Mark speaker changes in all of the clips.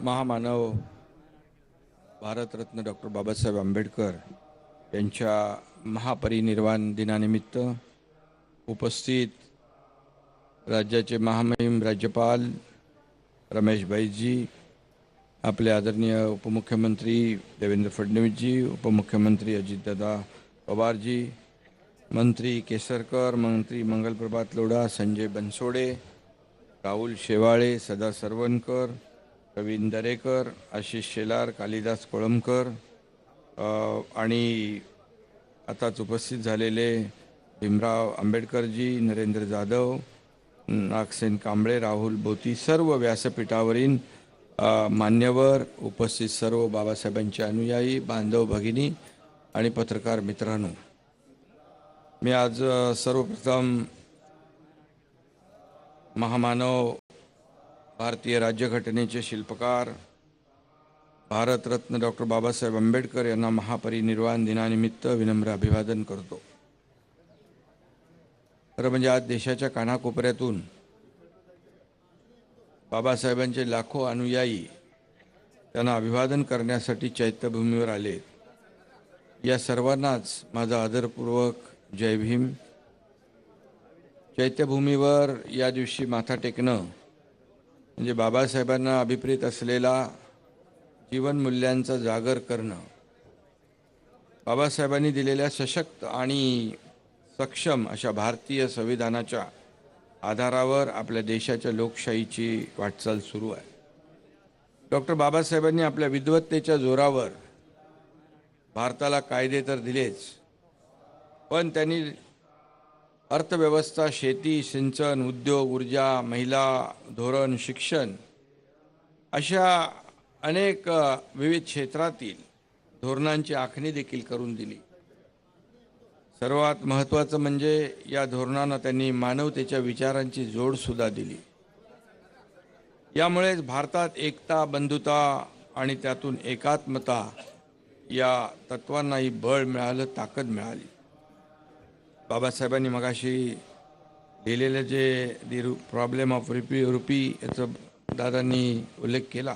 Speaker 1: महामानव भारतरत्न डॉक्टर बाबासाहेब आंबेडकर यांच्या महापरिनिर्वाण दिनानिमित्त उपस्थित राज्याचे महामहिम राज्यपाल रमेशभाईजी, आपले आदरणीय उपमुख्यमंत्री देवेंद्र फडणवीसजी, उपमुख्यमंत्री अजितदादा पवारजी, मंत्री केसरकर, मंत्री मंगलप्रभात लोढा, संजय बनसोडे, राहुल शेवाळे, सदा सरवणकर, रवींद्र दरेकर, आशिष शेलार, कालिदास कोळंबकर आणि आताच उपस्थित झालेले भीमराव आंबेडकरजी, नरेंद्र जाधव, नागसेन कांबळे, राहुल बोती, सर्व व्यासपीठावरील मान्यवर, उपस्थित सर्व बाबासाहेबांचे अनुयायी, बांधव भगिनी आणि पत्रकार मित्रांनो, मी आज सर्वप्रथम महामानव भारतीय राज्यघटनेचे शिल्पकार भारतरत्न डॉक्टर बाबासाहेब आंबेडकर यांना महापरिनिर्वाण दिनानिमित्त विनम्र अभिवादन करतो। खरं म्हणजे आज देशाच्या कानाकोपऱ्यातून बाबासाहेबांचे लाखो अनुयायी त्यांना अभिवादन करण्यासाठी चैत्यभूमीवर आले। या सर्वांनाच माझा आदरपूर्वक जय भीम। चैत्यभूमीवर या दिवशी माथा टेकणं म्हणजे बाबासाहेबांना अभिप्रेत असलेला जीवनमूल्यांचा जागर करणं, बाबासाहेबांनी दिलेल्या सशक्त आणि सक्षम अशा भारतीय संविधानाच्या आधारावर आपल्या देशाच्या लोकशाहीची वाटचाल सुरू आहे। डॉक्टर बाबासाहेबांनी आपल्या विद्वत्तेच्या जोरावर भारताला कायदे तर दिलेच, पण त्यांनी अर्थव्यवस्था, शेती, सिंचन, उद्योग, ऊर्जा, महिला, धोरण, शिक्षण अशा अनेक विविध क्षेत्रातील धोरणांची आखणी देखील करून दिली। सर्वात महत्त्वाचं म्हणजे या धोरणांना त्यांनी मानवतेच्या विचारांची जोड सुद्धा दिली। यामुळेच भारतात एकता, बंधुता आणि त्यातून एकात्मता या तत्वांनाही बळ मिळालं, ताकद मिळाली। बाबासाहेबांनी मगाशी लिहिलेले जे दी प्रॉब्लेम ऑफ रुपी याचा दादांनी उल्लेख केला,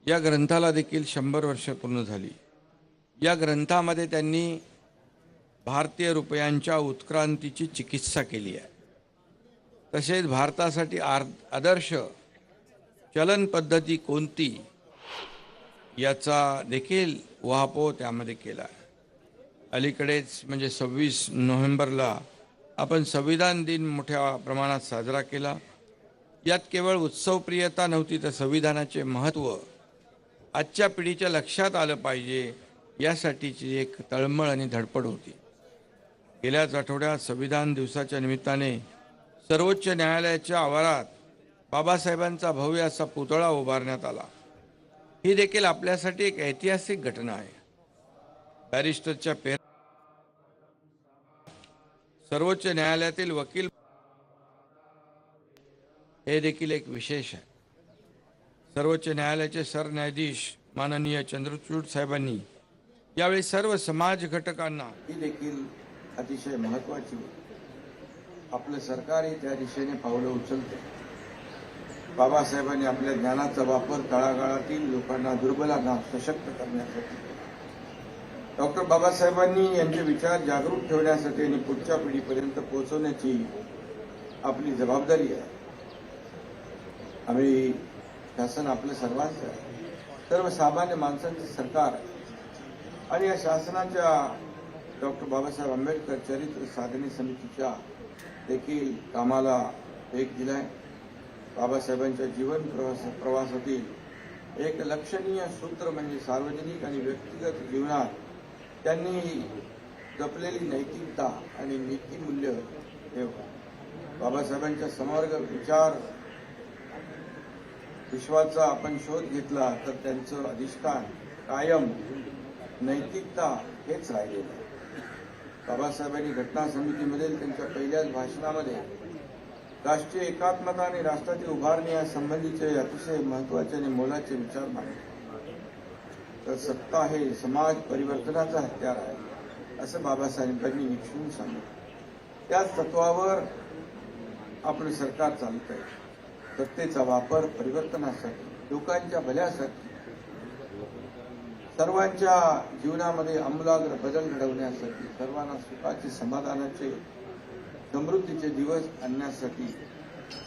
Speaker 1: या ग्रंथाला देखील 100 वर्ष पूर्ण झाली। या ग्रंथामध्ये त्यांनी भारतीय रुपयांच्या उत्क्रांतीची चिकित्सा केली आहे। तसेच भारतासाठी आदर्श चलन पद्धती कोणती याचा देखील उहापोह त्यामध्ये केला आहे। अलीकडेच म्हणजे 26 नोव्हेंबरला आपण संविधान दिन मोठ्या प्रमाणात साजरा केला। यात केवळ उत्सवप्रियता नव्हती, तर संविधानाचे महत्त्व आजच्या पिढीच्या लक्षात आलं पाहिजे यासाठीची एक तळमळ आणि धडपड होती। गेल्याच आठवड्यात संविधान दिवसाच्या निमित्ताने सर्वोच्च न्यायालयाच्या आवारात बाबासाहेबांचा भव्य असा पुतळा उभारण्यात आला। ही देखील आपल्यासाठी एक ऐतिहासिक घटना आहे। बॅरिस्टरच्या सर्वोच्च न्यायालयातील वकील हे देखील एक विशेष आहे। सर्वोच्च न्यायालयाचे सरन्यायाधीश माननीय चंद्रचूड साहेबांनी यावेळी सर्व समाज घटकांना ही देखील अतिशय महत्त्वाची, आपलं सरकारही त्या दिशेने पावलं उचलते। बाबासाहेबांनी आपल्या ज्ञानाचा वापर तळागाळातील लोकांना, दुर्बलांना सशक्त करण्यासाठी, डॉक्टर बाबासाहेबांनी यांचे विचार जागृत ठेवण्यासाठी आणि पुढच्या पिढीपर्यंत पोहोचवण्याची आपली जबाबदारी आहे। आम्ही शासन आपलं सर्वांचं आहे, सर्वसामान्य माणसांचे सरकार, आणि या शासनाच्या डॉक्टर बाबासाहेब आंबेडकर चरित्र साधने समितीच्या देखील कामाला वेग दिलाय। बाबासाहेबांच्या जीवन प्रवासातील एक लक्षणीय सूत्र म्हणजे सार्वजनिक आणि व्यक्तिगत जीवनात त्यांनी जपलेली नैतिकता आणि नीतिमूल्य हे बाबासाहेबांच्या समग्र विचार विश्वाचा आपण शोध घेतला तर त्यांचं अधिष्ठान कायम नैतिकता हेच राहिलेलं आहे। बाबासाहेबांनी घटना समितीमधील त्यांच्या पहिल्याच भाषणामध्ये राष्ट्रीय एकात्मता आणि राष्ट्राची उभारणी यासंबंधीचे अतिशय महत्त्वाचे आणि मोलाचे विचार मांडले। तर सत्ता हे समाज परिवर्तनाचा हत्यार आहे असं बाबासाहेबांनी निक्षून सांगितलं। त्याच तत्वावर आपलं सरकार चालत आहे। सत्तेचा वापर परिवर्तनासाठी लोकांच्या भल्यासाठी, सर्वांच्या जीवनामध्ये आमूलाग्र बदल घडवण्यासाठी, सर्वांना सुखाचे, समाधानाचे, समृद्धीचे दिवस आणण्यासाठी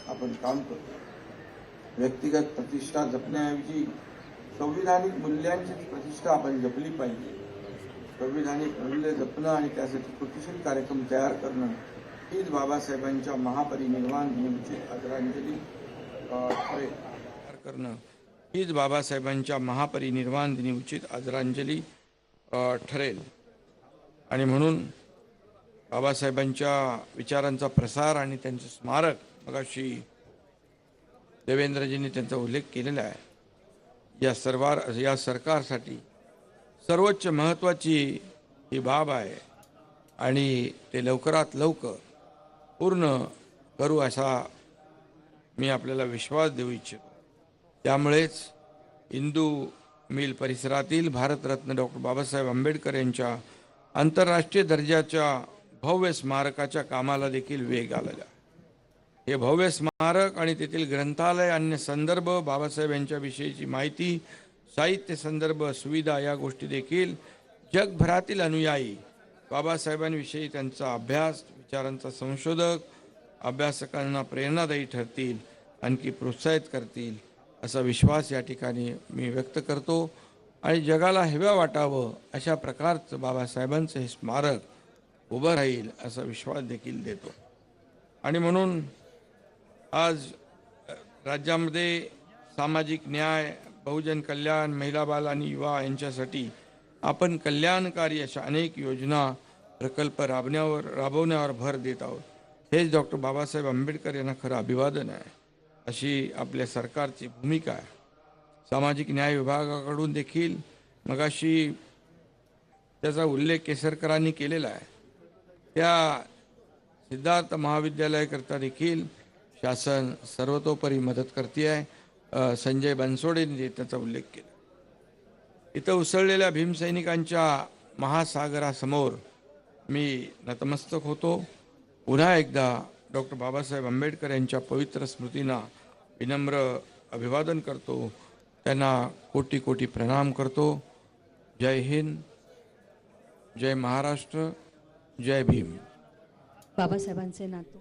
Speaker 1: आपण काम करतो. व्यक्तिगत प्रतिष्ठा जपण्याऐवजी संविधानिक मूल्यांची प्रतिष्ठा आपण जपली पाहिजे. संविधानिक मूल्य जपणं आणि त्यासाठी कृतीशील कार्यक्रम तयार करणं हीच बाबासाहेबांच्या महापरिनिर्वाण दिनाची आदरांजली हीच बाबासाहेबांच्या महापरिनिर्वाण दिनी उचित आदरांजली ठरेल. आणि म्हणून बाबासाहेबांच्या विचारांचा प्रसार आणि त्यांचं स्मारक मगाशी देवेंद्रजींनी त्यांचा उल्लेख केलेला आहे. या सरकारसाठी सर्वोच्च महत्त्वाची ही बाब आहे आणि ते लवकरात लवकर पूर्ण करू असा मी आपल्याला विश्वास देऊ इच्छितो. त्यामुळेच हिंदू मिल परिसरातील भारतरत्न डॉक्टर बाबासाहेब आंबेडकर यांच्या आंतरराष्ट्रीय दर्जाच्या भव्य स्मारकाच्या कामाला देखील वेग आलेला. हे भव्य स्मारक आणि तेथील ग्रंथालय, अन्य संदर्भ, बाबासाहेब यांच्याविषयीची माहिती, साहित्य संदर्भ, सुविधा या गोष्टी देखील जगभरातील अनुयायी बाबासाहेबांविषयी त्यांचा अभ्यास, विचारांचा संशोधक, अभ्यासकांना प्रेरणादायी ठरतील, आणखी प्रोत्साहित करतील असा विश्वास या ठिकाणी मी व्यक्त करतो. आणि जगाला हेवा वाटावं अशा प्रकारचं बाबासाहेबांचं हे स्मारक उभं राहील असा विश्वास देखील देतो. आणि म्हणून आज राज्यामध्ये सामाजिक न्याय, बहुजन कल्याण, महिला, बाल आणि युवा यांच्यासाठी आपण कल्याणकारी अशा अनेक योजना, प्रकल्प राबवण्यावर भर देत आहोत. हेच डॉक्टर बाबासाहेब आंबेडकर यांना खरं अभिवादन आहे अशी आपल्या सरकारची भूमिका आहे. सामाजिक न्याय विभागाकडून देखील मगाशी त्याचा उल्लेख केसरकरांनी केलेला आहे. त्या सिद्धार्थ महाविद्यालयाकरता देखील शासन सर्वतोपरी मदत करते आहे. संजय बनसोडेंनी त्याचा उल्लेख केला. इथं उसळलेल्या भीमसैनिकांच्या महासागरासमोर मी नतमस्तक होतो. पुन्हा एकदा डॉक्टर बाबासाहेब आंबेडकर यांच्या पवित्र स्मृतींना विनम्र अभिवादन करतो. त्यांना कोटी कोटी प्रणाम करतो. जय हिंद, जय महाराष्ट्र, जय भीम.
Speaker 2: बाबासाहेबांचे नातू